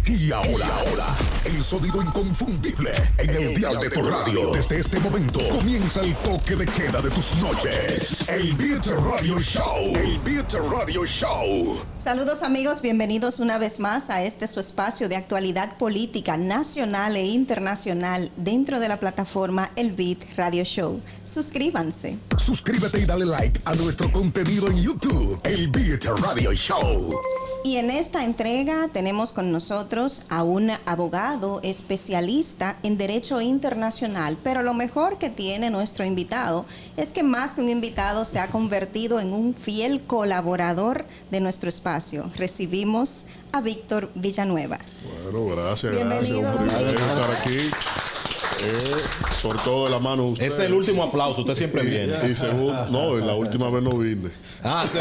Y ahora, el sonido inconfundible en el dial de tu radio. Desde este momento comienza el toque de queda de tus noches. El Beat Radio Show. El Beat Radio Show. Saludos amigos, bienvenidos una vez más a este su espacio de actualidad política nacional e internacional dentro de la plataforma El Beat Radio Show. Suscríbanse. Suscríbete y dale like a nuestro contenido en YouTube. El Beat Radio Show. Y en esta entrega tenemos con nosotros a un abogado especialista en Derecho Internacional, pero lo mejor que tiene nuestro invitado es que más que un invitado se ha convertido en un fiel colaborador de nuestro espacio. Recibimos a Víctor Villanueva. Bueno, gracias. Bienvenido, gracias. Un privilegio estar aquí. Sobre todo de la mano de ustedes. Ese es el último aplauso, usted siempre viene. Y segundo, no, la última vez no vine. Sí.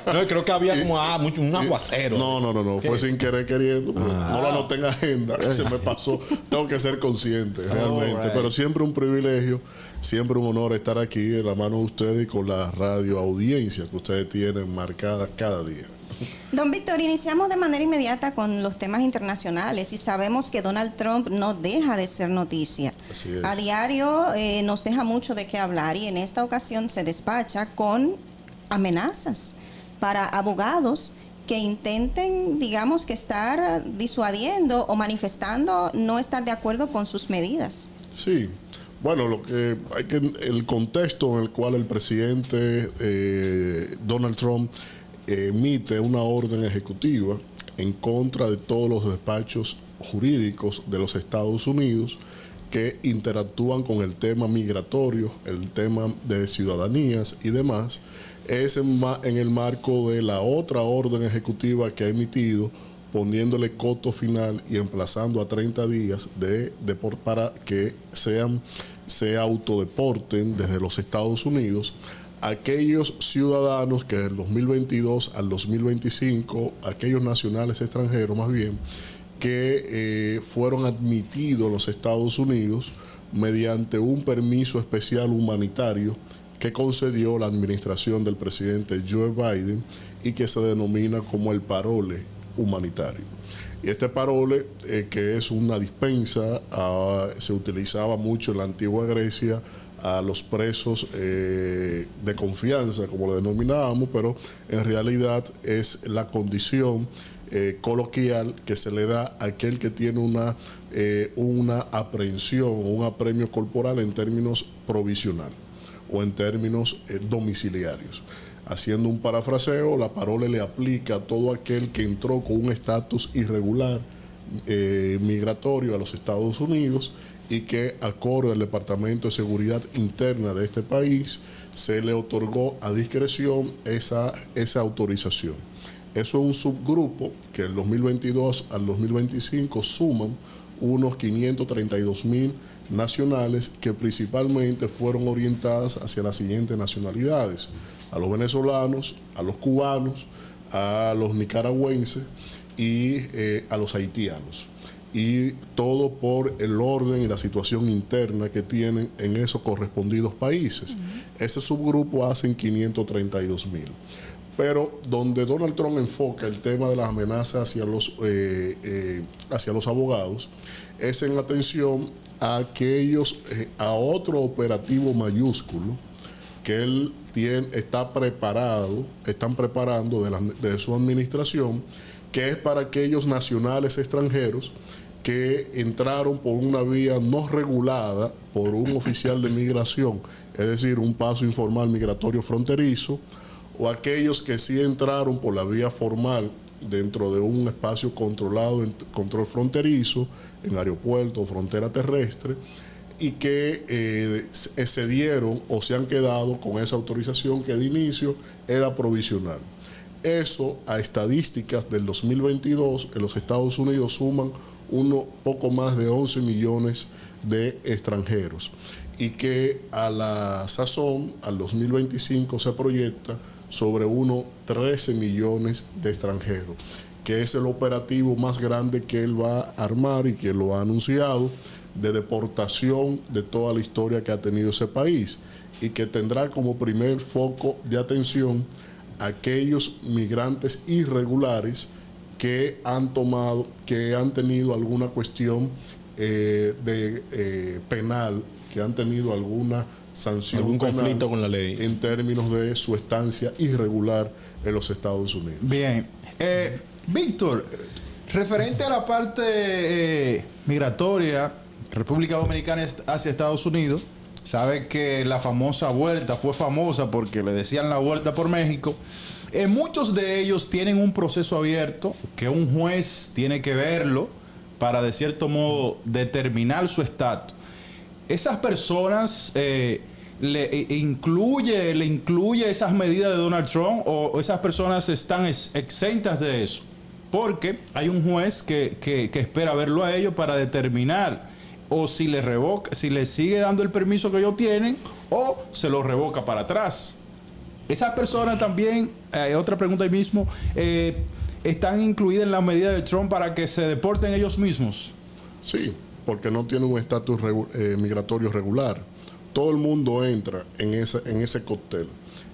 No, creo que había como mucho, un aguacero. No, fue sin querer queriendo. No lo anoté en agenda, se me pasó. Tengo que ser consciente, realmente. Right. Pero siempre un privilegio, siempre un honor estar aquí en la mano de ustedes y con la radio audiencia que ustedes tienen marcada cada día. Don Víctor, iniciamos de manera inmediata con los temas internacionales y sabemos que Donald Trump no deja de ser noticia. Así es. A diario nos deja mucho de qué hablar y en esta ocasión se despacha con amenazas para abogados que intenten, digamos, que estar disuadiendo o manifestando no estar de acuerdo con sus medidas. Sí. Bueno, lo que hay que el contexto en el cual el presidente Donald Trump emite una orden ejecutiva en contra de todos los despachos jurídicos de los Estados Unidos que interactúan con el tema migratorio, el tema de ciudadanías y demás, es en el marco de la otra orden ejecutiva que ha emitido, poniéndole coto final y emplazando a 30 días para que se autodeporten desde los Estados Unidos aquellos ciudadanos que del 2022 al 2025, aquellos nacionales extranjeros más bien, que fueron admitidos a los Estados Unidos mediante un permiso especial humanitario que concedió la administración del presidente Joe Biden y que se denomina como el parole humanitario. Y este parole, que es una dispensa, se utilizaba mucho en la antigua Grecia a los presos de confianza, como lo denominábamos, pero en realidad es la condición coloquial que se le da a aquel que tiene una aprehensión o un apremio corporal en términos provisional o en términos domiciliarios. Haciendo un parafraseo, la parole le aplica a todo aquel que entró con un estatus irregular migratorio a los Estados Unidos y que, acorde al Departamento de Seguridad Interna de este país, se le otorgó a discreción esa autorización. Eso es un subgrupo que del 2022 al 2025 suman unos 532,000 nacionales que principalmente fueron orientadas hacia las siguientes nacionalidades: a los venezolanos, a los cubanos, a los nicaragüenses y a los haitianos. Y todo por el orden y la situación interna que tienen en esos correspondidos países. Ese subgrupo hacen 532,000. Pero donde Donald Trump enfoca el tema de las amenazas hacia los abogados es en atención a aquellos, a otro operativo mayúsculo que él están preparando de su administración, que es para aquellos nacionales extranjeros que entraron por una vía no regulada por un oficial de migración, es decir, un paso informal migratorio fronterizo, o aquellos que sí entraron por la vía formal dentro de un espacio controlado, en control fronterizo, en aeropuerto o frontera terrestre, y que excedieron o se han quedado con esa autorización que de inicio era provisional. Eso, a estadísticas del 2022, en los Estados Unidos suman poco más de 11 millones de extranjeros, y que a la sazón, al 2025, se proyecta sobre unos 13 millones de extranjeros, que es el operativo más grande que él va a armar y que lo ha anunciado, de deportación de toda la historia que ha tenido ese país, y que tendrá como primer foco de atención aquellos migrantes irregulares que han tenido alguna cuestión penal, que han tenido alguna sanción, algún conflicto con la ley en términos de su estancia irregular en los Estados Unidos. Bien. Víctor, referente a la parte migratoria, República Dominicana hacia Estados Unidos, sabe que la famosa vuelta fue famosa porque le decían la vuelta por México. Muchos de ellos tienen un proceso abierto que un juez tiene que verlo para, de cierto modo, determinar su estatus. Esas personas le incluye esas medidas de Donald Trump, o esas personas están exentas de eso, porque hay un juez que espera verlo a ellos para determinar o si le revoca, si le sigue dando el permiso que ellos tienen, o se lo revoca para atrás. Esas personas también, otra pregunta ahí mismo, ¿están incluidas en la medida de Trump para que se deporten ellos mismos? Sí, porque no tienen un estatus migratorio regular. Todo el mundo entra en ese cóctel.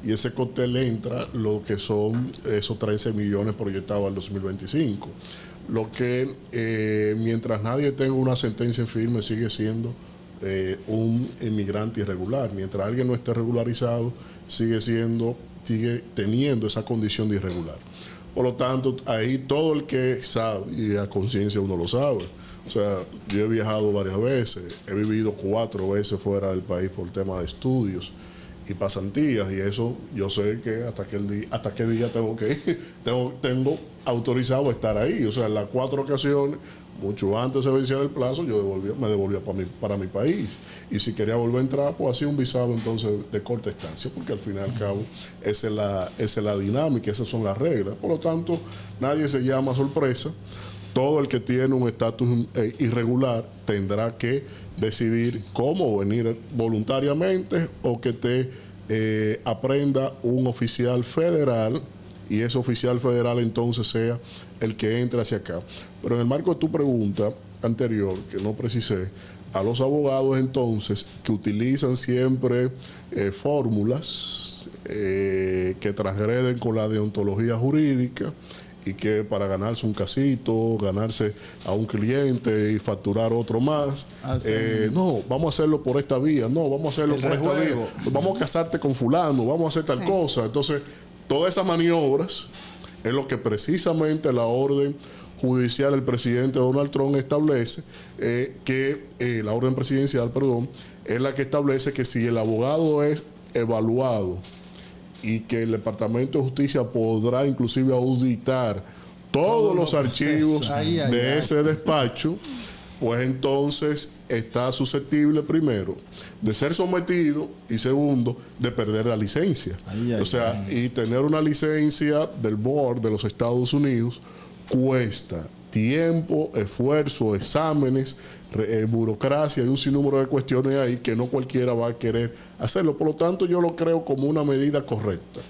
Y ese cóctel entra lo que son esos 13 millones proyectados al 2025. Lo que, mientras nadie tenga una sentencia firme, sigue siendo un inmigrante irregular. Mientras alguien no esté regularizado, sigue teniendo esa condición de irregular. Por lo tanto, ahí todo el que sabe, y a conciencia uno lo sabe. O sea, yo he viajado varias veces, he vivido 4 veces fuera del país por temas de estudios y pasantías, y eso yo sé que hasta qué día tengo que ir, tengo autorizado a estar ahí. O sea, en las 4 ocasiones, mucho antes de vencer el plazo, me devolvía para mi país. Y si quería volver a entrar, pues hacía un visado entonces de corta estancia, porque al fin y al cabo esa es la dinámica, esas son las reglas. Por lo tanto, nadie se llama sorpresa. Todo el que tiene un estatus irregular tendrá que decidir cómo venir voluntariamente, o que te aprenda un oficial federal, y ese oficial federal entonces sea el que entre hacia acá. Pero en el marco de tu pregunta anterior, que no precisé, a los abogados entonces que utilizan siempre fórmulas que transgreden con la deontología jurídica, y que para ganarse un casito, ganarse a un cliente y facturar otro más, no, vamos a hacerlo por esta vía, no, vamos a hacerlo por esta vía, vamos a casarte con fulano, vamos a hacer tal cosa. Entonces, todas esas maniobras es lo que precisamente la orden judicial del presidente Donald Trump establece, la orden presidencial, perdón, es la que establece que si el abogado es evaluado y que el Departamento de Justicia podrá inclusive auditar todos los archivos de ese despacho, pues entonces está susceptible, primero, de ser sometido, y segundo, de perder la licencia. Y tener una licencia del board de los Estados Unidos cuesta tiempo, esfuerzo, exámenes, burocracia y un sinnúmero de cuestiones ahí que no cualquiera va a querer hacerlo. Por lo tanto, yo lo creo como una medida correcta,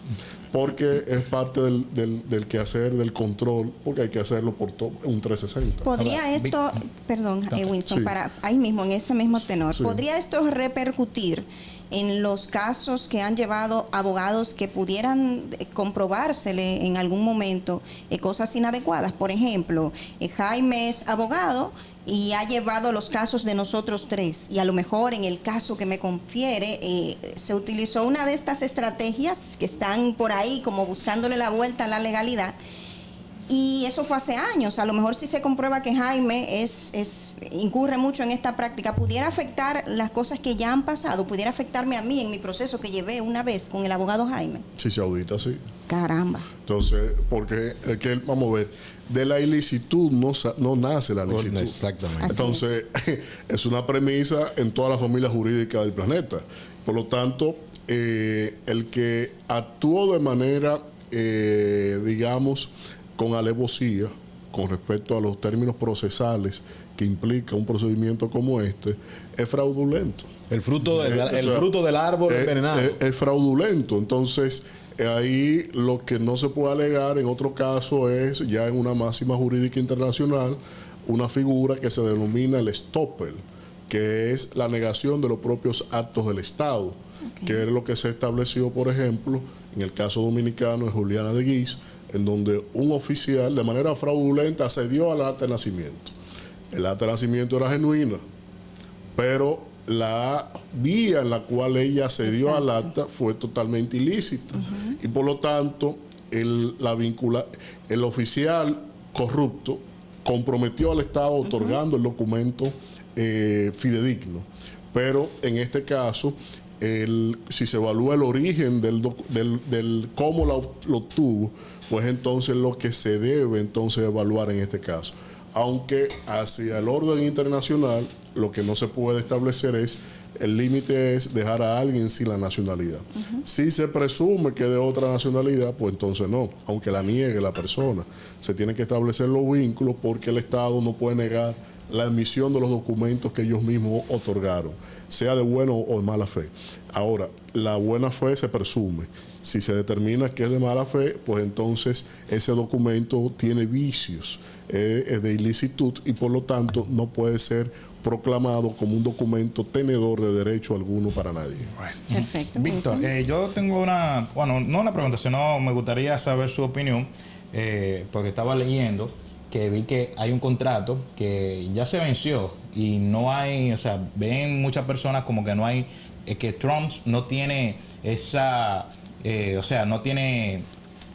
porque es parte del quehacer, del control, porque hay que hacerlo por todo un 360. ¿Podría esto, perdón, Winston, para ahí mismo, en ese mismo tenor, podría esto repercutir en los casos que han llevado abogados que pudieran comprobársele en algún momento cosas inadecuadas? Por ejemplo, Jaime es abogado y ha llevado los casos de nosotros 3, y a lo mejor en el caso que me confiere se utilizó una de estas estrategias que están por ahí como buscándole la vuelta a la legalidad. Y eso fue hace años. A lo mejor si se comprueba que Jaime incurre mucho en esta práctica, pudiera afectar las cosas que ya han pasado, pudiera afectarme a mí en mi proceso que llevé una vez con el abogado Jaime. Si se audita, sí. Caramba. Entonces, porque vamos a ver, de la ilicitud no nace la licitud. Exactamente. Entonces, es una premisa en toda la familia jurídica del planeta. Por lo tanto, el que actuó de manera, digamos, con alevosía con respecto a los términos procesales que implica un procedimiento como este, es fraudulento. El fruto del árbol envenenado. Es fraudulento. Entonces, ahí lo que no se puede alegar en otro caso es, ya en una máxima jurídica internacional, una figura que se denomina el estoppel, que es la negación de los propios actos del Estado. que es lo que se estableció, por ejemplo, en el caso dominicano de Juliana de Guiz, en donde un oficial de manera fraudulenta accedió al acta de nacimiento. El acta de nacimiento era genuina, pero la vía en la cual ella accedió al acta fue totalmente ilícita. Y por lo tanto, el oficial corrupto comprometió al Estado otorgando el documento fidedigno. Pero en este caso, si se evalúa el origen del cómo lo obtuvo, pues entonces lo que se debe entonces evaluar en este caso. Aunque hacia el orden internacional lo que no se puede establecer es, el límite es dejar a alguien sin la nacionalidad. Si se presume que de otra nacionalidad, pues entonces no, aunque la niegue la persona. Se tienen que establecer los vínculos porque el Estado no puede negar la emisión de los documentos que ellos mismos otorgaron, sea de buena o de mala fe. Ahora, la buena fe se presume. Si se determina que es de mala fe, pues entonces ese documento tiene vicios de ilicitud y por lo tanto no puede ser proclamado como un documento tenedor de derecho alguno para nadie. Perfecto. Víctor, yo tengo no una pregunta, sino me gustaría saber su opinión, porque estaba leyendo que vi que hay un contrato que ya se venció y no hay, o sea, ven muchas personas como que no hay, que Trump no tiene esa, no tiene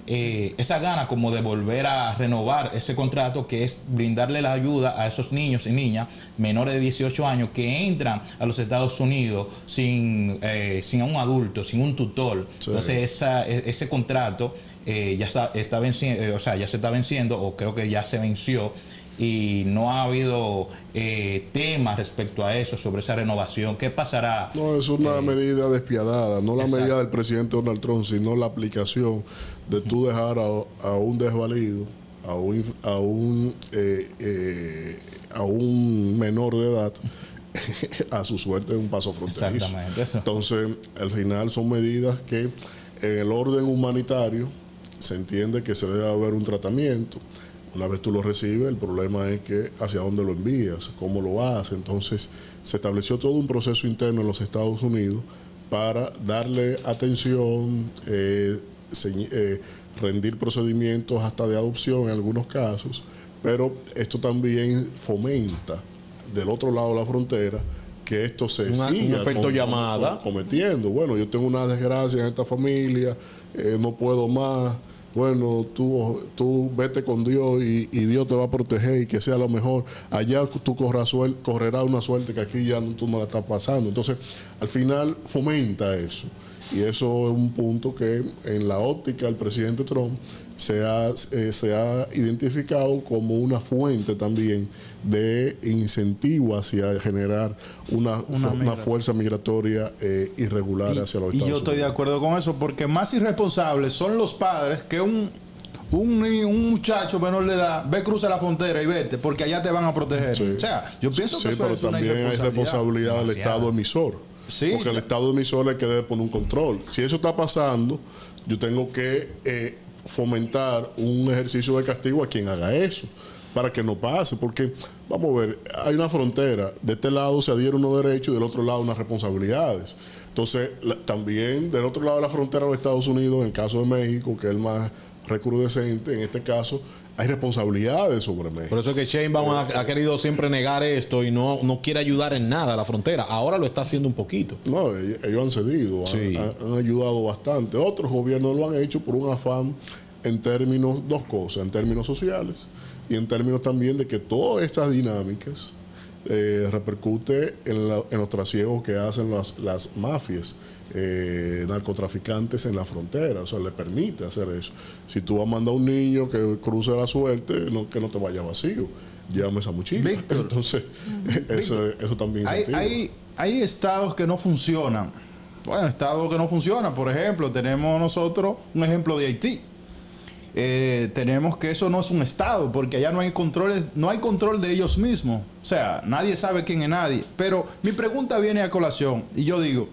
esa gana como de volver a renovar ese contrato, que es brindarle la ayuda a esos niños y niñas menores de 18 años que entran a los Estados Unidos sin un adulto, sin un tutor. Sí. Entonces ese contrato ya está venciendo, ya se está venciendo, o creo que ya se venció, y no ha habido temas respecto a eso, sobre esa renovación. ¿Qué pasará? No, es una medida despiadada, no la medida del presidente Donald Trump, sino la aplicación de tú dejar a un desvalido, a un menor de edad a su suerte en un paso fronterizo. Exactamente, eso. Entonces, al final son medidas que en el orden humanitario se entiende que se debe haber un tratamiento. Una vez tú lo recibes, el problema es que hacia dónde lo envías, cómo lo haces. Entonces, se estableció todo un proceso interno en los Estados Unidos para darle atención, rendir procedimientos hasta de adopción en algunos casos, pero esto también fomenta del otro lado de la frontera que esto se siga un efecto llamada cometiendo. Bueno, yo tengo una desgracia en esta familia, no puedo más. Bueno, tú vete con Dios y Dios te va a proteger y que sea lo mejor. Allá tú correrás una suerte que aquí ya tú no la estás pasando. Entonces, al final fomenta eso. Y eso es un punto que en la óptica del presidente Trump se ha identificado como una fuente también de incentivo hacia generar una fuerza migratoria irregular hacia los Estados Unidos. Y yo estoy de acuerdo con eso, porque más irresponsables son los padres que un muchacho menor de edad cruza la frontera y vete, porque allá te van a proteger. Sí. O sea, yo pienso que eso pero es una también hay responsabilidad del Estado emisor. Sí, porque el Estado emisor es que debe poner un control. Si eso está pasando, yo tengo que fomentar un ejercicio de castigo a quien haga eso, para que no pase. Porque, vamos a ver, hay una frontera. De este lado se adhieren unos derechos y del otro lado unas responsabilidades. Entonces, también del otro lado de la frontera de los Estados Unidos, en el caso de México, que es el más recrudescente, en este caso, hay responsabilidades sobre México. Por eso es que Sheinbaum ha querido siempre negar esto y no quiere ayudar en nada a la frontera. Ahora lo está haciendo un poquito. No, ellos han cedido, sí. han ayudado bastante. Otros gobiernos lo han hecho por un afán en términos, dos cosas, en términos sociales y en términos también de que todas estas dinámicas repercute en los trasiegos que hacen las mafias narcotraficantes en la frontera. O sea, le permite hacer eso. Si tú vas a mandar a un niño que cruce la suerte, que no te vaya vacío, llévame esa mochila. Víctor, entonces eso también hay estados que no funcionan. Bueno, estados que no funcionan. Por ejemplo, tenemos nosotros un ejemplo de Haití. Tenemos que eso no es un estado, porque allá no hay control de ellos mismos. O sea, nadie sabe quién es nadie. Pero mi pregunta viene a colación y yo digo,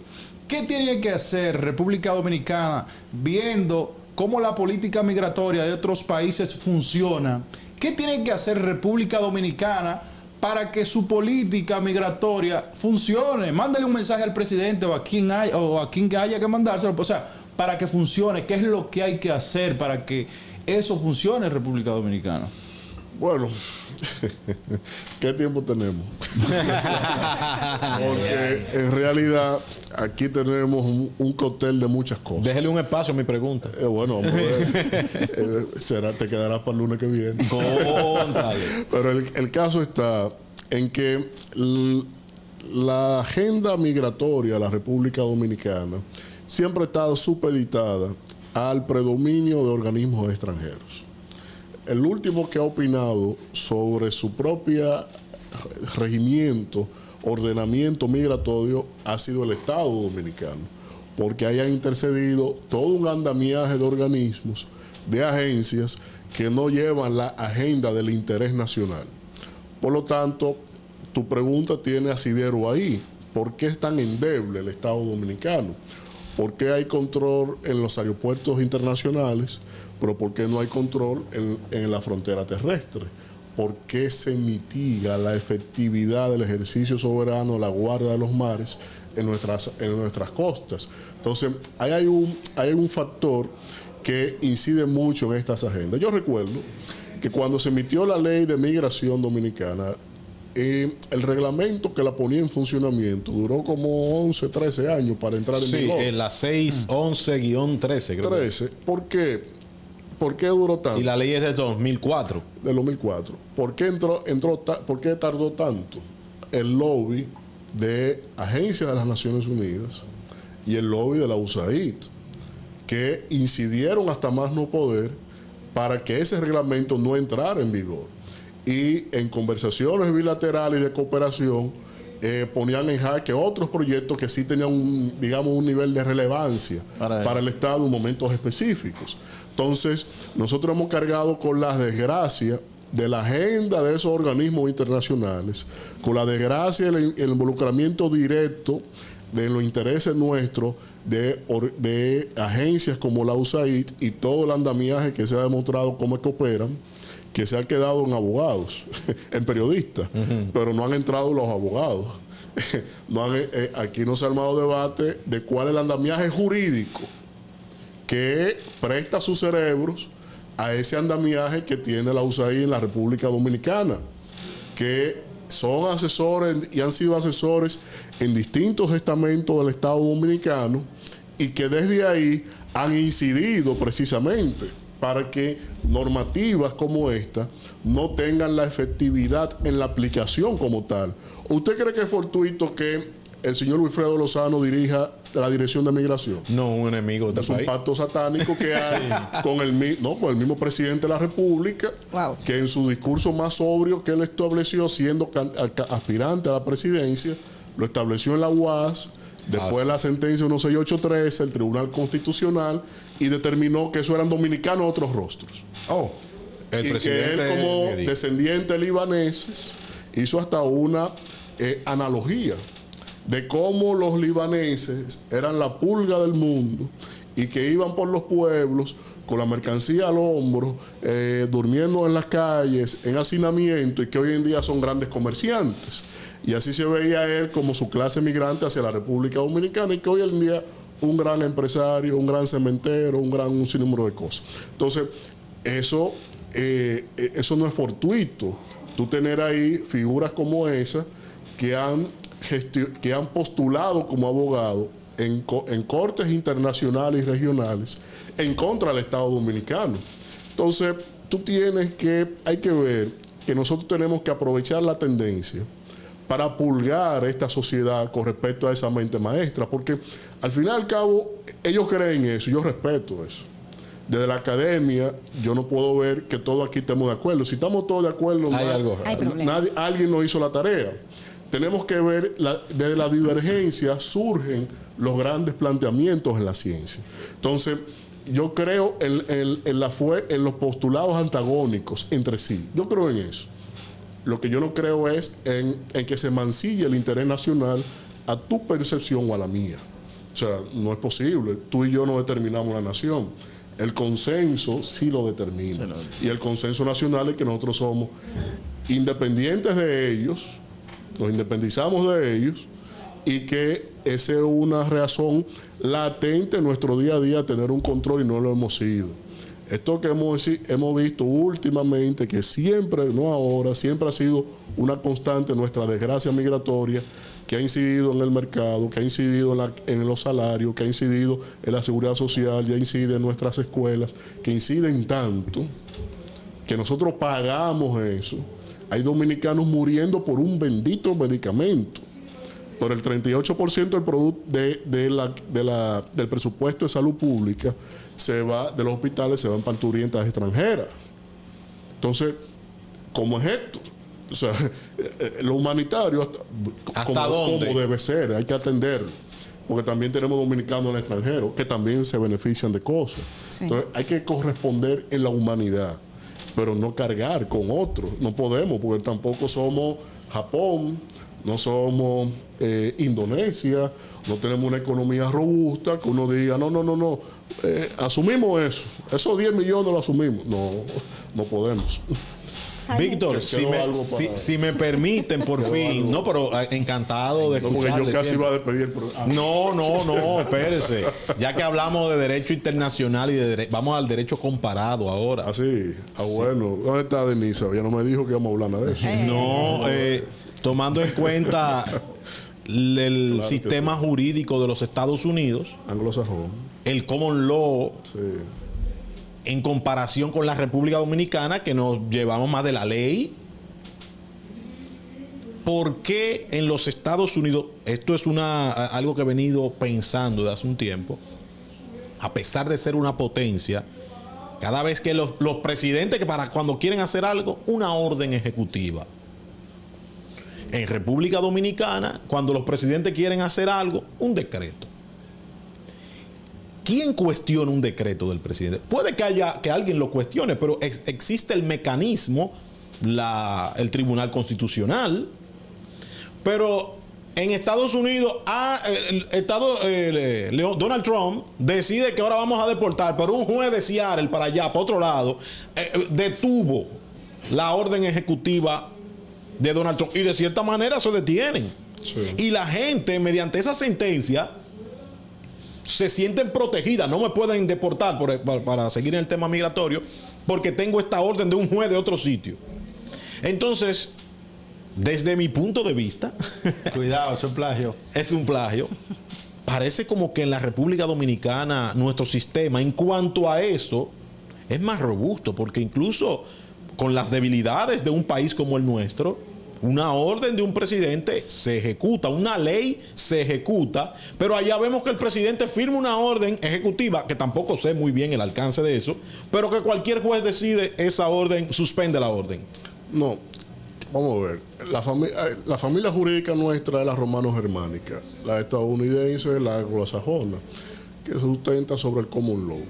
¿qué tiene que hacer República Dominicana viendo cómo la política migratoria de otros países funciona? ¿Qué tiene que hacer República Dominicana para que su política migratoria funcione. Mándale un mensaje al presidente o a quien haya que mandárselo. O sea, para que funcione, ¿qué es lo que hay que hacer para que eso funcione en República Dominicana? Bueno, ¿qué tiempo tenemos? Porque en realidad aquí tenemos un cóctel de muchas cosas. Déjele un espacio a mi pregunta. Bueno, vamos a ver. Te quedarás para el lunes que viene. Contrale. Pero el caso está en que la agenda migratoria de la República Dominicana siempre ha estado supeditada al predominio de organismos extranjeros. El último que ha opinado sobre su propia regimiento, ordenamiento migratorio, ha sido el Estado Dominicano, porque haya intercedido todo un andamiaje de organismos, de agencias que no llevan la agenda del interés nacional. Por lo tanto, tu pregunta tiene asidero ahí. ¿Por qué es tan endeble el Estado Dominicano? ¿Por qué hay control en los aeropuertos internacionales, pero por qué no hay control en la frontera terrestre? ¿Por qué se mitiga la efectividad del ejercicio soberano de la guardia de los mares en nuestras costas? Entonces, hay un factor que incide mucho en estas agendas. Yo recuerdo que cuando se emitió la ley de migración dominicana, el reglamento que la ponía en funcionamiento duró como 11, 13 años para entrar en vigor. Sí, en la 611-13, creo. 13. ¿Por qué? ¿Por qué duró tanto? Y la ley es de 2004. Del 2004. ¿Por qué por qué tardó tanto? El lobby de agencias de las Naciones Unidas y el lobby de la USAID, que incidieron hasta más no poder para que ese reglamento no entrara en vigor. Y en conversaciones bilaterales de cooperación ponían en jaque otros proyectos que sí tenían un nivel de relevancia para el Estado en momentos específicos. Entonces, nosotros hemos cargado con la desgracia de la agenda de esos organismos internacionales, con la desgracia del involucramiento directo de los intereses nuestros de agencias como la USAID y todo el andamiaje que se ha demostrado cómo es que operan, que se ha quedado en abogados, en periodistas, pero no han entrado los abogados. Aquí no se ha armado debate de cuál es el andamiaje jurídico que presta sus cerebros a ese andamiaje que tiene la USAID en la República Dominicana, que son asesores y han sido asesores en distintos estamentos del Estado Dominicano y que desde ahí han incidido precisamente para que normativas como esta no tengan la efectividad en la aplicación como tal. ¿Usted cree que es fortuito que el señor Wilfredo Lozano dirija la Dirección de Migración? No, un enemigo de Es un pacto satánico que hay con el mismo presidente de la República, que en su discurso más sobrio que él estableció siendo aspirante a la presidencia, lo estableció en la UAS. Después la sentencia 16813, el Tribunal Constitucional, y determinó que eso eran dominicanos otros rostros. El y presidente que él, como descendiente libaneses, hizo hasta una analogía de cómo los libaneses eran la pulga del mundo y que iban por los pueblos con la mercancía al hombro, durmiendo en las calles, en hacinamiento, y que hoy en día son grandes comerciantes. Y así se veía él como su clase migrante hacia la República Dominicana, y que hoy en día un gran empresario, un gran cementero, un sinnúmero de cosas. Entonces, eso no es fortuito. Tú tener ahí figuras como esa que han postulado como abogados en cortes internacionales y regionales en contra del Estado Dominicano. Entonces, hay que ver que nosotros tenemos que aprovechar la tendencia para pulgar esta sociedad con respecto a esa mente maestra, porque al fin y al cabo ellos creen eso, yo respeto eso. Desde la academia yo no puedo ver que todos aquí estemos de acuerdo. Si estamos todos de acuerdo, alguien no hizo la tarea. Tenemos que ver, desde la divergencia surgen los grandes planteamientos en la ciencia. Entonces, yo creo en los postulados antagónicos entre sí. Yo creo en eso. Lo que yo no creo es en que se mancille el interés nacional a tu percepción o a la mía. O sea, no es posible. Tú y yo no determinamos la nación. El consenso sí lo determina. Y el consenso nacional es que nosotros somos independientes de ellos, nos independizamos de ellos, y que esa es una razón latente en nuestro día a día, tener un control, y no lo hemos sido. Esto que hemos visto últimamente, que siempre, no ahora, siempre ha sido una constante, nuestra desgracia migratoria, que ha incidido en el mercado, que ha incidido en los salarios, que ha incidido en la seguridad social, ya incide en nuestras escuelas, que inciden tanto que nosotros pagamos eso. Hay dominicanos muriendo por un bendito medicamento. Pero el 38% del producto del presupuesto de salud pública se va de los hospitales, se van parturientas extranjeras. Entonces, ¿cómo es esto? O sea, lo humanitario, ¿Hasta dónde? como debe ser, hay que atenderlo. Porque también tenemos dominicanos en el extranjero que también se benefician de cosas. Sí. Entonces, hay que corresponder en la humanidad, pero no cargar con otros. No podemos, porque tampoco somos Japón, no somos Indonesia, no tenemos una economía robusta que uno diga, no, asumimos eso. Esos 10 millones lo asumimos. No podemos. Víctor, Que si quedó me, algo para- si me permiten, por fin. No, pero encantado de No, porque escucharle yo casi siempre. iba a despedir el programa. No, espérese. Ya que hablamos de derecho internacional y vamos al derecho comparado ahora. Así, bueno. ¿Dónde está Denise? Ya no me dijo que íbamos a hablar nada de eso. No, tomando en cuenta el que sistema jurídico de los Estados Unidos, Anglosajón. el common law, Sí. en comparación con la República Dominicana, que nos llevamos más de la ley. ¿Por qué en los Estados Unidos, esto es algo que he venido pensando de hace un tiempo, a pesar de ser una potencia, cada vez que los presidentes, que cuando quieren hacer algo, una orden ejecutiva? En República Dominicana, cuando los presidentes quieren hacer algo, un decreto. ¿Quién cuestiona un decreto del presidente? Puede que alguien lo cuestione, pero existe el mecanismo, el Tribunal Constitucional. Pero en Estados Unidos, Donald Trump decide que ahora vamos a deportar, pero un juez de Seattle para allá, para otro lado, detuvo la orden ejecutiva de Donald Trump, y de cierta manera se detienen. Sí. Y la gente, mediante esa sentencia, se sienten protegidas. No me pueden deportar para seguir en el tema migratorio, porque tengo esta orden de un juez de otro sitio. Entonces, desde mi punto de vista, Cuidado, eso es plagio. es un plagio. Parece como que en la República Dominicana nuestro sistema, en cuanto a eso, es más robusto, porque incluso con las debilidades de un país como el nuestro, una orden de un presidente se ejecuta, una ley se ejecuta, pero allá vemos que el presidente firma una orden ejecutiva, que tampoco sé muy bien el alcance de eso, pero que cualquier juez decide esa orden, suspende la orden. No, vamos a ver. La familia jurídica nuestra es la romano-germánica, la estadounidense, la anglosajona, que se sustenta sobre el common law,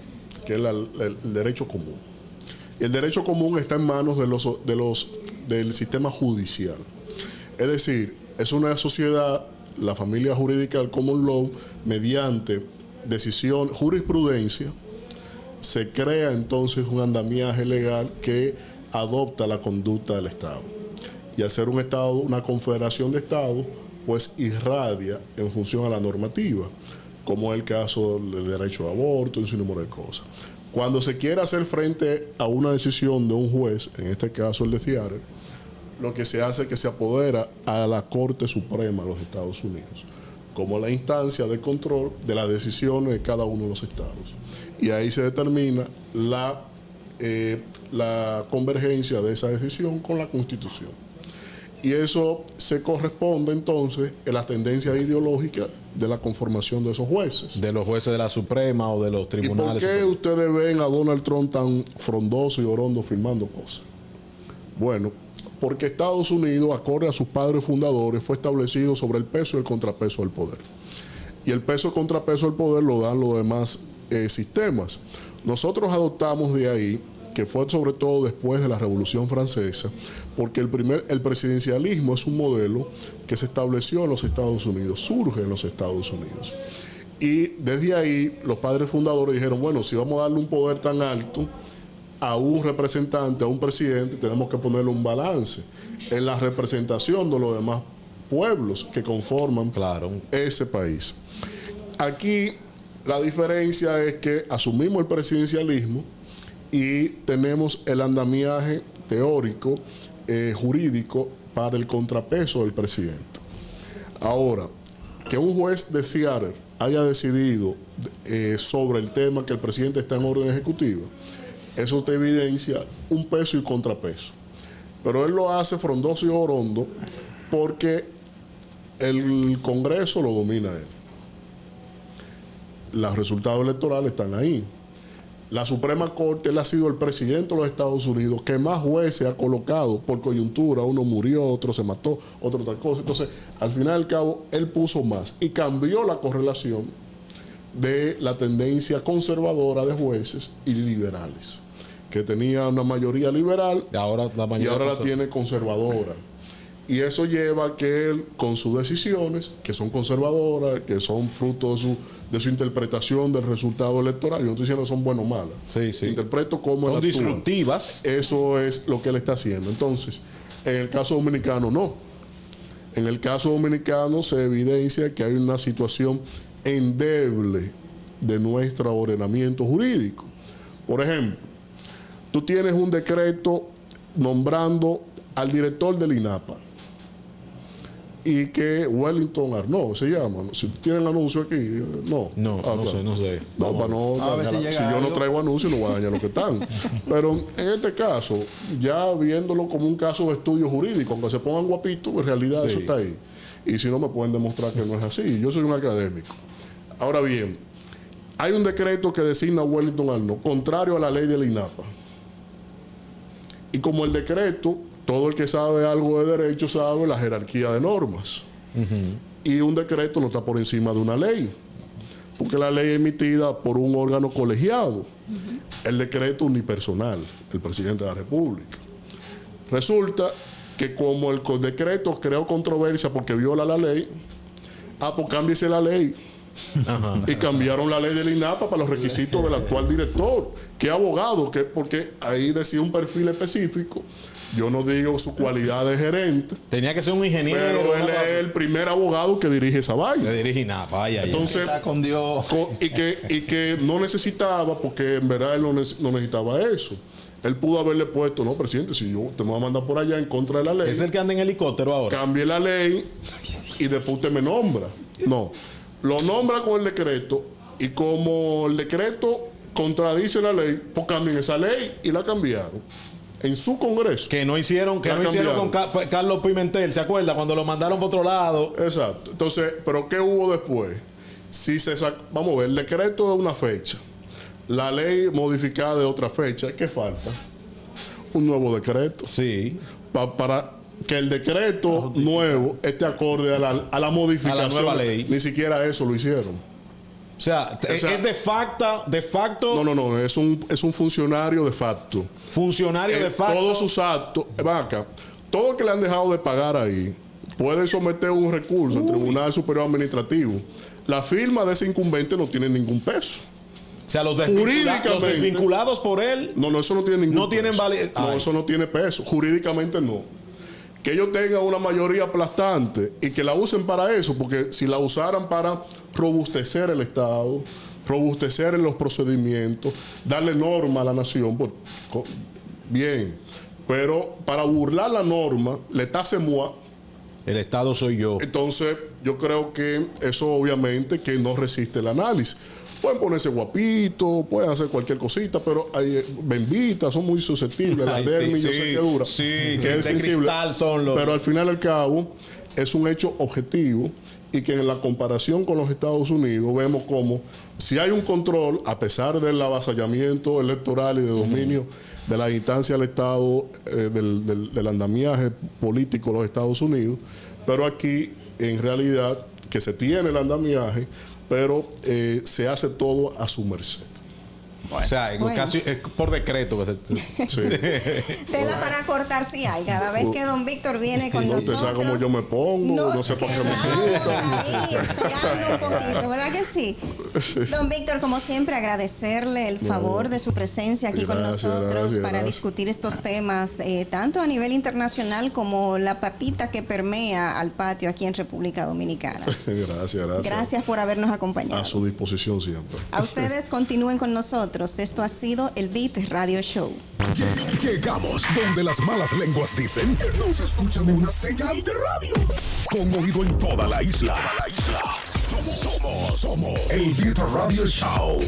que es el derecho común. Y el derecho común está en manos del sistema judicial. Es decir, es una sociedad, la familia jurídica del common law, mediante jurisprudencia, se crea entonces un andamiaje legal que adopta la conducta del Estado. Y al ser un Estado, una confederación de Estados, pues irradia en función a la normativa, como es el caso del derecho a aborto y un sinnúmero de cosas. Cuando se quiere hacer frente a una decisión de un juez, en este caso el de Seattle, lo que se hace es que se apodera a la Corte Suprema de los Estados Unidos como la instancia de control de las decisiones de cada uno de los estados. Y ahí se determina la convergencia de esa decisión con la Constitución. Y eso se corresponde entonces en las tendencias ideológicas de la conformación de esos jueces. De los jueces de la Suprema o de los ¿Y por tribunales. qué ustedes ven a Donald Trump tan frondoso y orondo firmando cosas? Bueno, porque Estados Unidos, acorde a sus padres fundadores, fue establecido sobre el peso y el contrapeso del poder. Y el peso y contrapeso del poder lo dan los demás sistemas. Nosotros adoptamos de ahí, que fue sobre todo después de la Revolución Francesa, porque el presidencialismo es un modelo que se estableció en los Estados Unidos, surge en los Estados Unidos. Y desde ahí los padres fundadores dijeron, bueno, si vamos a darle un poder tan alto a un representante, a un presidente, tenemos que ponerle un balance en la representación de los demás pueblos que conforman ese país. Aquí la diferencia es que asumimos el presidencialismo y tenemos el andamiaje teórico, jurídico, para el contrapeso del presidente. Ahora, que un juez de Seattle haya decidido sobre el tema que el presidente está en orden ejecutiva, eso te evidencia un peso y contrapeso. Pero él lo hace frondoso y orondo porque el Congreso lo domina él. Los resultados electorales están ahí. La Suprema Corte, él ha sido el presidente de los Estados Unidos que más jueces ha colocado por coyuntura. Uno murió, otro se mató, otro otra cosa. Entonces, al final y al cabo, él puso más y cambió la correlación de la tendencia conservadora de jueces y liberales, que tenía una mayoría liberal y ahora la tiene conservadora. Y eso lleva a que él, con sus decisiones, que son conservadoras, que son fruto de su interpretación del resultado electoral, yo no estoy diciendo que son buenas o malas, interpreto cómo son él actúa. disruptivas. Eso es lo que él está haciendo. Entonces, en el caso dominicano no. En el caso dominicano se evidencia que hay una situación endeble de nuestro ordenamiento jurídico. Por ejemplo, tú tienes un decreto nombrando al director del INAPA y que Wellington Arnaud se llama. Si tienen el anuncio aquí, no. No sé. No, para no dañar, si yo no traigo anuncios, no voy a dañar lo que están. Pero en este caso, ya viéndolo como un caso de estudio jurídico, aunque se pongan guapitos, en realidad eso está ahí. Y si no, me pueden demostrar que no es así. Yo soy un académico. Ahora bien, hay un decreto que designa a Wellington Arnaud, contrario a la ley del INAPA. Y como el decreto, todo el que sabe algo de derecho sabe la jerarquía de normas. Y un decreto no está por encima de una ley, porque la ley es emitida por un órgano colegiado. El decreto unipersonal, el presidente de la República. Resulta que como el decreto creó controversia porque viola la ley, pues cámbiese la ley. Y cambiaron la ley del INAPA para los requisitos del actual director, que es abogado, porque ahí decía un perfil específico. Yo no digo su cualidad de gerente. Tenía que ser un ingeniero. Pero él es el primer abogado que dirige esa vaina. Que dirige INAPA. Entonces, está con Dios. Y que no necesitaba, porque en verdad él no necesitaba eso. Él pudo haberle puesto, no, presidente, si yo te me voy a mandar por allá en contra de la ley. Es el que anda en helicóptero ahora. Cambie la ley y después usted me nombra. No. Lo nombra con el decreto y como el decreto contradice la ley, pues cambien esa ley y la cambiaron en su Congreso. Que no hicieron con Carlos Pimentel, ¿se acuerda? Cuando lo mandaron por otro lado. Exacto. Entonces, ¿pero qué hubo después? Vamos a ver, el decreto de una fecha, la ley modificada de otra fecha, ¿qué falta? Un nuevo decreto. Sí. Para que el decreto nuevo esté acorde a la modificación. A la nueva ley. Ni siquiera eso lo hicieron. O sea, es de facto. No, es un funcionario de facto. Funcionario de facto. Todos sus actos, vaca, todo que le han dejado de pagar ahí, puede someter un recurso al Tribunal Superior Administrativo. La firma de ese incumbente no tiene ningún peso. O sea, los desvinculados por él. No, eso no tiene ningún no peso. Tienen validez. No, eso no tiene peso. Jurídicamente no. Que ellos tengan una mayoría aplastante y que la usen para eso, porque si la usaran para robustecer el Estado, robustecer en los procedimientos, darle norma a la nación, pues, bien. Pero para burlar la norma, l'État c'est moi. El Estado soy yo. Entonces, yo creo que eso obviamente que no resiste el análisis. Pueden ponerse guapitos, pueden hacer cualquier cosita, pero hay bembitas, son muy susceptibles. La dermis, yo sé que dura. Sí, que es sensible. Cristal son los... Pero al final y al cabo, es un hecho objetivo y que en la comparación con los Estados Unidos vemos como si hay un control, a pesar del avasallamiento electoral y de dominio de la instancia del Estado, del andamiaje político de los Estados Unidos, pero aquí en realidad que se tiene el andamiaje, pero se hace todo a su merced. O sea, Bueno. casi es por decreto. Que Sí. Tela para cortar sí hay. Cada vez que don Víctor viene con No, nosotros. usted sabe cómo yo me pongo, no sé por qué me quedamos ahí esperando un poquito, ¿verdad que sí? Don Víctor, como siempre, agradecerle el favor de su presencia aquí con Gracias, nosotros para gracias. discutir estos temas, tanto a nivel internacional como la patita que permea al patio aquí en República Dominicana. Gracias. Gracias por habernos acompañado. A su disposición siempre. A ustedes continúen con nosotros. Esto ha sido el Beat Radio Show. Llegamos donde las malas lenguas dicen que no se escucha una señal de radio. Con oído en toda la isla. Somos el Beat Radio Show.